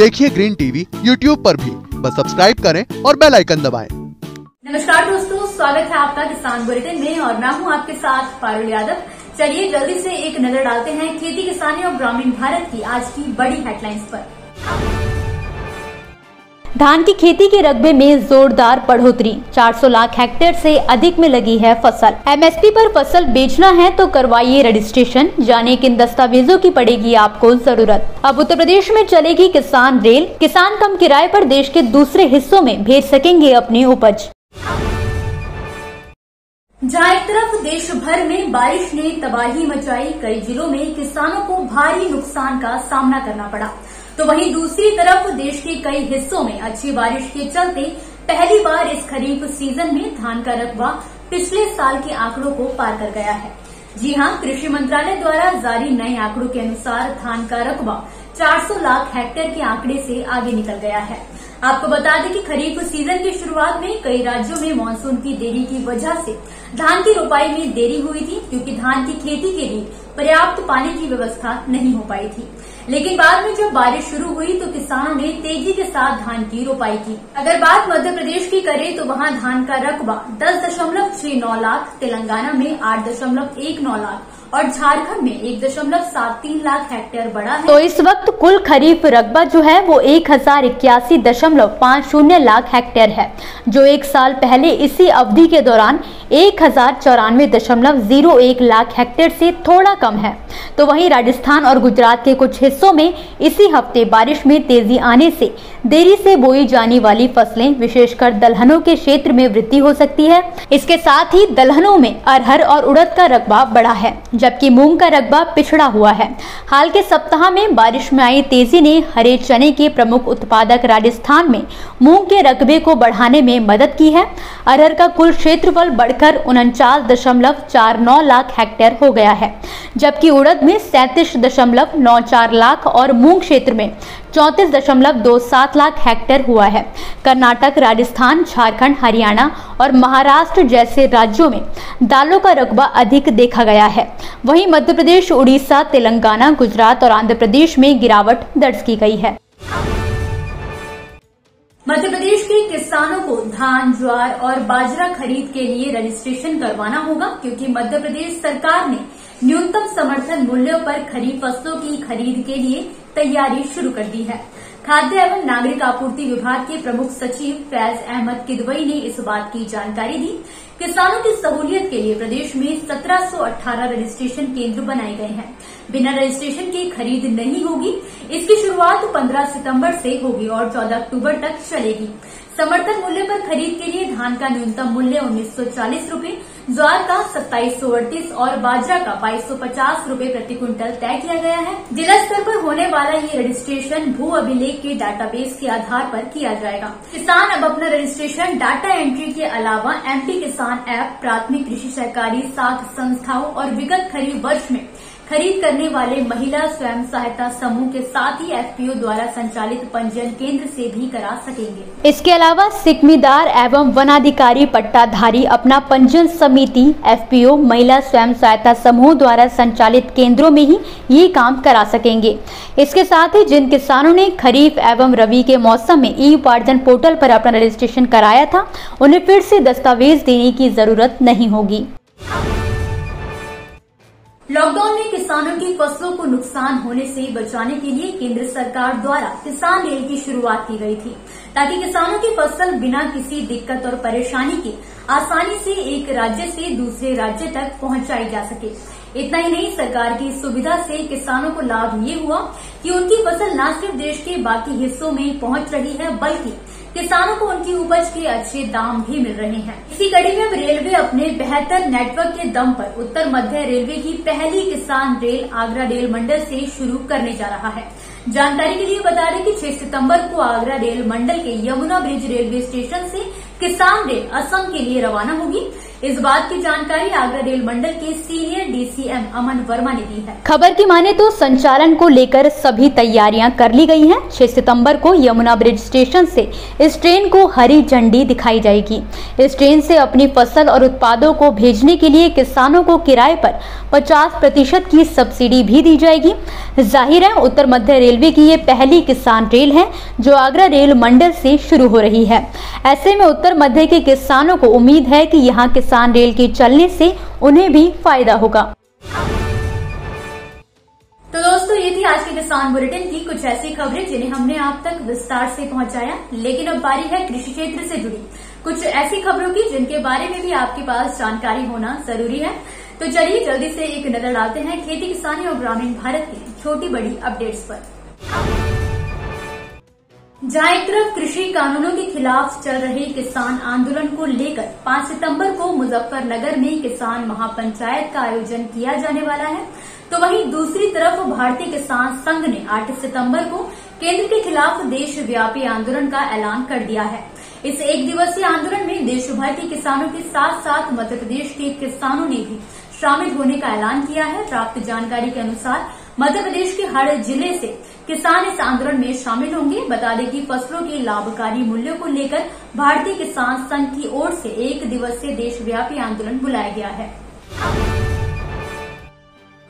देखिए green TV YouTube पर भी, बस सब्सक्राइब करें और बेल आइकन दबाएं। नमस्कार दोस्तों, स्वागत है आपका किसान बुलेटिन में और मैं हूं आपके साथ पारुल यादव। चलिए जल्दी से एक नजर डालते हैं खेती किसानी और ग्रामीण भारत की आज की बड़ी हेडलाइंस पर। धान की खेती के रकबे में जोरदार बढ़ोतरी, 400 लाख हेक्टेयर से अधिक में लगी है फसल। एमएसपी पर फसल बेचना है तो करवाइए रजिस्ट्रेशन, जाने किन दस्तावेजों की पड़ेगी आपको जरूरत। अब उत्तर प्रदेश में चलेगी किसान रेल, किसान कम किराए पर देश के दूसरे हिस्सों में भेज सकेंगे अपनी उपज। जहां एक तरफ देश भर में बारिश ने तबाही मचाई, कई जिलों में किसानों को भारी नुकसान का सामना करना पड़ा, तो वहीं दूसरी तरफ देश के कई हिस्सों में अच्छी बारिश के चलते पहली बार इस खरीफ सीजन में धान का रकबा पिछले साल के आंकड़ों को पार कर गया है। जी हां, कृषि मंत्रालय द्वारा जारी नए आंकड़ों के अनुसार धान का रकबा 400 लाख हेक्टेयर के आंकड़े से आगे निकल गया है। आपको बता दें कि खरीफ सीजन की शुरुआत में कई राज्यों में मानसून की देरी की वजह से धान की रोपाई में देरी हुई थी, क्योंकि धान की खेती के लिए पर्याप्त पानी की व्यवस्था नहीं हो पाई थी। लेकिन बाद में जब बारिश शुरू हुई तो किसानों ने तेजी के साथ धान की रोपाई की। अगर बात मध्य प्रदेश की करें तो वहां धान का रकबा 10.69 लाख, तेलंगाना में 8.19 लाख और झारखंड में 1.73 लाख हेक्टेयर बढ़ा है। तो इस वक्त कुल खरीफ रकबा जो है वो 1081.50 लाख हेक्टेयर है, जो एक साल पहले इसी अवधि के दौरान 1094.01 लाख हेक्टेयर से थोड़ा कम है। तो वहीं राजस्थान और गुजरात के कुछ हिस्सों में इसी हफ्ते बारिश में तेजी आने से देरी से बोई जाने वाली फसलें, विशेषकर दलहनों के क्षेत्र में वृद्धि हो सकती है। इसके साथ ही दलहनों में अरहर और उड़द का रकबा बढ़ा है, जबकि मूंग का रकबा पिछड़ा हुआ है। हाल के सप्ताह में बारिश में आई तेजी ने हरे चने के प्रमुख उत्पादक राजस्थान में मूंग के रकबे को बढ़ाने में मदद की है। अरहर का कुल क्षेत्रफल बढ़कर 49.49 लाख हेक्टेयर हो गया है, जबकि उड़द में 37.94 लाख और मूंग क्षेत्र में 34.27 लाख हेक्टेयर हुआ है। कर्नाटक, राजस्थान, झारखंड, हरियाणा और महाराष्ट्र जैसे राज्यों में दालों का रकबा अधिक देखा गया है। वहीं मध्य प्रदेश, उड़ीसा, तेलंगाना, गुजरात और आंध्र प्रदेश में गिरावट दर्ज की गई है। मध्य प्रदेश के किसानों को धान, ज्वार और बाजरा खरीद के लिए रजिस्ट्रेशन करवाना होगा, क्योंकि मध्य प्रदेश सरकार ने न्यूनतम समर्थन मूल्यों पर खरीफ फसलों की खरीद के लिए तैयारी शुरू कर दी है। खाद्य एवं नागरिक आपूर्ति विभाग के प्रमुख सचिव फैज अहमद किदवई ने इस बात की जानकारी दी। किसानों की सहूलियत के लिए प्रदेश में 1718 रजिस्ट्रेशन केंद्र बनाए गए हैं। बिना रजिस्ट्रेशन के खरीद नहीं होगी। इसकी शुरुआत 15 सितंबर से होगी और 14 अक्टूबर तक चलेगी। समर्थन मूल्य पर खरीद के लिए धान का न्यूनतम मूल्य 1940 रूपये, ज्वार का 2738 और बाजरा का 2250 रूपये प्रति क्विंटल तय किया गया है। जिला स्तर पर होने वाला ये रजिस्ट्रेशन भू अभिलेख के डाटाबेस के आधार पर किया जाएगा। किसान अब अपना रजिस्ट्रेशन डाटा एंट्री के अलावा एमपी किसान ऐप, प्राथमिक कृषि सहकारी साख संस्थाओं और विगत खरीफ वर्ष में खरीद करने वाले महिला स्वयं सहायता समूह के साथ ही एफपीओ द्वारा संचालित पंजीयन केंद्र से भी करा सकेंगे। इसके अलावा सिकमीदार एवं वनाधिकारी पट्टाधारी अपना पंजीयन समिति, एफपीओ, महिला स्वयं सहायता समूह द्वारा संचालित केंद्रों में ही ये काम करा सकेंगे। इसके साथ ही जिन किसानों ने खरीफ एवं रबी के मौसम में ई उपार्जन पोर्टल पर अपना रजिस्ट्रेशन कराया था, उन्हें फिर से दस्तावेज देने की जरूरत नहीं होगी। लॉकडाउन में किसानों की फसलों को नुकसान होने से बचाने के लिए केंद्र सरकार द्वारा किसान रेल की शुरुआत की गई थी, ताकि किसानों की फसल बिना किसी दिक्कत और परेशानी के आसानी से एक राज्य से दूसरे राज्य तक पहुंचाई जा सके। इतना ही नहीं, सरकार की सुविधा से किसानों को लाभ ये हुआ कि उनकी फसल न सिर्फ देश के बाकी हिस्सों में पहुंच रही है, बल्कि किसानों को उनकी उपज के अच्छे दाम भी मिल रहे हैं। इसी कड़ी में रेलवे अपने बेहतर नेटवर्क के दम पर उत्तर मध्य रेलवे की पहली किसान रेल आगरा रेल मंडल से शुरू करने जा रहा है। जानकारी के लिए बता दें कि 6 सितंबर को आगरा रेल मंडल के यमुना ब्रिज रेलवे स्टेशन से किसान रेल असम के लिए रवाना होगी। इस बात की जानकारी आगरा रेल मंडल के सीनियर DCM अमन वर्मा ने दी है। खबर की माने तो संचालन को लेकर सभी तैयारियां कर ली गई हैं। 6 सितंबर को यमुना ब्रिज स्टेशन से इस ट्रेन को हरी झंडी दिखाई जाएगी। इस ट्रेन से अपनी फसल और उत्पादों को भेजने के लिए किसानों को किराए पर 50% की सब्सिडी भी दी जाएगी। जाहिर है उत्तर मध्य रेलवे की ये पहली किसान रेल है जो आगरा रेल मंडल से शुरू हो रही है। ऐसे में उत्तर मध्य के किसानों को उम्मीद है कि यहाँ किसान रेल के चलने से उन्हें भी फायदा होगा। तो दोस्तों ये थी आज के किसान बुलेटिन की कुछ ऐसी खबरें जिन्हें हमने आप तक विस्तार से पहुंचाया। लेकिन अब बारी है कृषि क्षेत्र से जुड़ी कुछ ऐसी खबरों की जिनके बारे में भी आपके पास जानकारी होना जरूरी है। तो चलिए जल्दी से एक नजर डालते हैं खेती किसानी और ग्रामीण भारत की छोटी बड़ी अपडेट्स पर। जहां एक तरफ कृषि कानूनों के खिलाफ चल रहे किसान आंदोलन को लेकर 5 सितंबर को मुजफ्फरनगर में किसान महापंचायत का आयोजन किया जाने वाला है, तो वहीं दूसरी तरफ भारतीय किसान संघ ने 8 सितंबर को केंद्र के खिलाफ देशव्यापी आंदोलन का ऐलान कर दिया है। इस एक दिवसीय आंदोलन में देश भर के किसानों के साथ साथ मध्य प्रदेश के किसानों ने भी शामिल होने का ऐलान किया है। प्राप्त जानकारी के अनुसार मध्य प्रदेश के हर जिले से किसान इस आंदोलन में शामिल होंगे। बता दें कि फसलों के लाभकारी मूल्यों को लेकर भारतीय किसान संघ की ओर से एक दिवसीय देशव्यापी आंदोलन बुलाया गया है।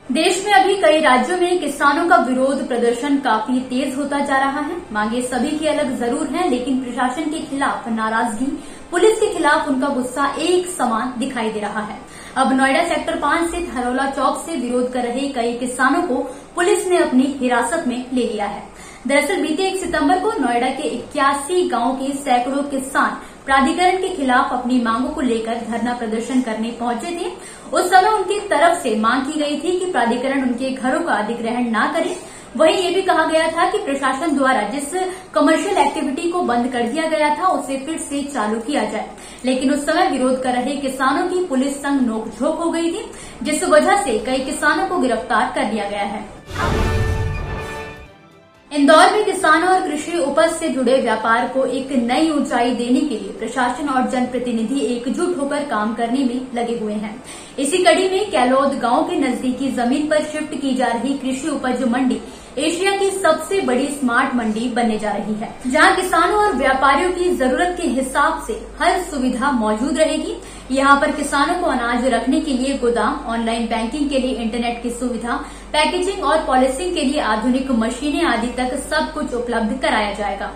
देश में अभी कई राज्यों में किसानों का विरोध प्रदर्शन काफी तेज होता जा रहा है। मांगे सभी की अलग जरूर हैं, लेकिन प्रशासन के खिलाफ नाराजगी, पुलिस के खिलाफ उनका गुस्सा एक समान दिखाई दे रहा है। अब नोएडा सेक्टर 5 स्थित हरोला चौक से विरोध कर रहे कई किसानों को पुलिस ने अपनी हिरासत में ले लिया है। दरअसल बीते 1 सितंबर को नोएडा के 81 गांव के सैकड़ों किसान प्राधिकरण के खिलाफ अपनी मांगों को लेकर धरना प्रदर्शन करने पहुंचे थे। उस समय उनकी तरफ से मांग की गई थी कि प्राधिकरण उनके घरों का अधिग्रहण न करे। वहीं ये भी कहा गया था कि प्रशासन द्वारा जिस कमर्शियल एक्टिविटी को बंद कर दिया गया था उसे फिर से चालू किया जाए। लेकिन उस समय विरोध कर रहे किसानों की पुलिस संग नोकझोंक हो गई थी, जिस वजह से कई किसानों को गिरफ्तार कर लिया गया है। इंदौर में किसानों और कृषि उपज से जुड़े व्यापार को एक नई ऊंचाई देने के लिए प्रशासन और जनप्रतिनिधि एकजुट होकर काम करने में लगे हुए हैं। इसी कड़ी में कैलोद गांव के नजदीकी जमीन पर शिफ्ट की जा रही कृषि उपज मंडी एशिया की सबसे बड़ी स्मार्ट मंडी बनने जा रही है, जहां किसानों और व्यापारियों की जरूरत के हिसाब से हर सुविधा मौजूद रहेगी। यहां पर किसानों को अनाज रखने के लिए गोदाम, ऑनलाइन बैंकिंग के लिए इंटरनेट की सुविधा, पैकेजिंग और पॉलिशिंग के लिए आधुनिक मशीनें आदि तक सब कुछ उपलब्ध कराया जाएगा।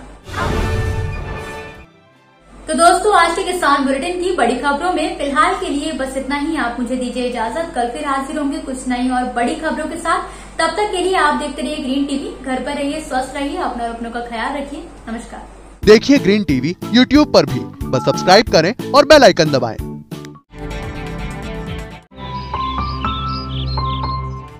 तो दोस्तों आज के किसान बुलेटिन की बड़ी खबरों में फिलहाल के लिए बस इतना ही। आप मुझे दीजिए इजाजत, कल फिर हाजिर होंगे कुछ नई और बड़ी खबरों के साथ। तब तक के लिए आप देखते रहिए ग्रीन टीवी। घर पर रहिए, स्वस्थ रहिए, अपना और अपनों का ख्याल रखिए। नमस्कार। देखिए ग्रीन टीवी YouTube पर भी, बस सब्सक्राइब करें और बेल आइकन दबाएं।